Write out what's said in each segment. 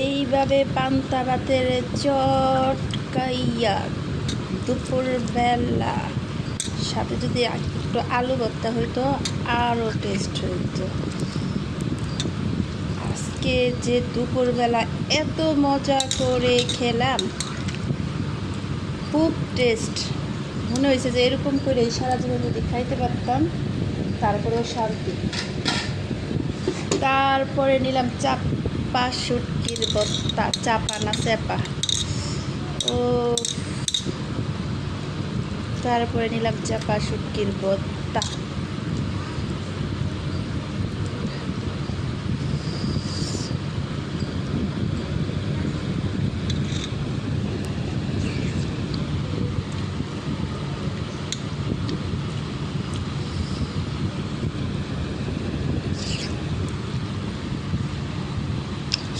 এইভাবে পান্তা ভাতের চটকাইয়া দুপুরবেলা সাথে যদি একটু আলু ভর্তা হইতো আরও টেস্ট হইতো। আজকে যে দুপুরবেলা এত মজা করে খেলাম, খুব টেস্ট। মনে হয়েছে যে এরকম করে সারা জীবন যদি খাইতে পারতাম তারপরেও শান্তি। তারপরে নিলাম চাপা শুটকির ভর্তা, চাপা না চেপা। ও তারপরে নিলাম চাপা শুটকির ভর্তা।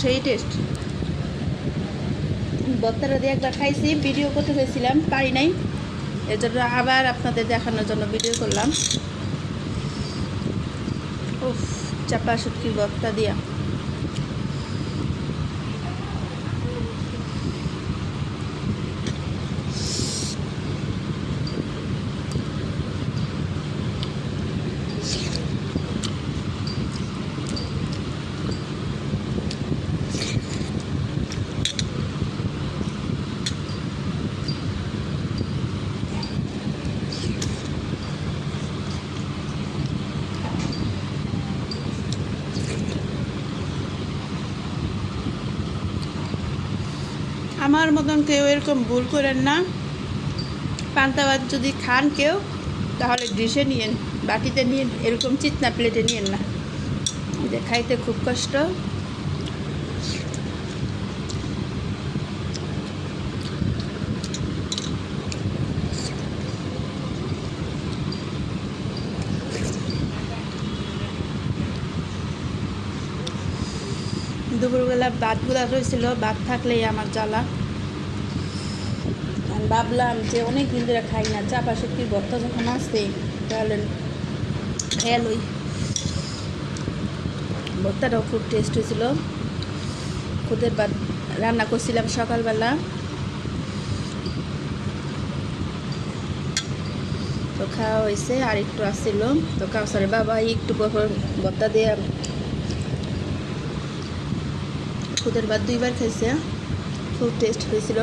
সেই টেস্ট। ভর্তাটা দিয়ে একবার খাইছি, ভিডিও করতে চাইছিলাম, পারি নাই, এর জন্য আবার আপনাদের দেখানোর জন্য ভিডিও করলাম। উফ, চাপা শুটকির ভর্তা দিয়া আমার মতন কেউ এরকম ভুল করেন না। পান্তা ভাত যদি খান কেউ, তাহলে ডিশে নিয়েন, বাটিতে নিয়ে, এরকম চিতনা প্লেটে নিয়েন না, যে খাইতে খুব কষ্ট। দুপুরবেলা ভাতগুলা রয়েছিল, ভাত থাকলেই আমার জ্বালা। ভাবলাম যে অনেক দিন ধরে খাই না, চাপা শুটকির ভর্তা যখন আসছে তাহলে খেয়াল ওই ভর্তাটাও খুব টেস্ট হয়েছিল। খুদের ভাত রান্না করছিলাম সকালবেলা, তো খাওয়া হয়েছে, আর একটু আসছিল। তো কাউসারের বাবা একটু পর ভর্তা দিয়ে খুদের ভাত 2বার খাইছে, খুব টেস্ট হয়েছিল।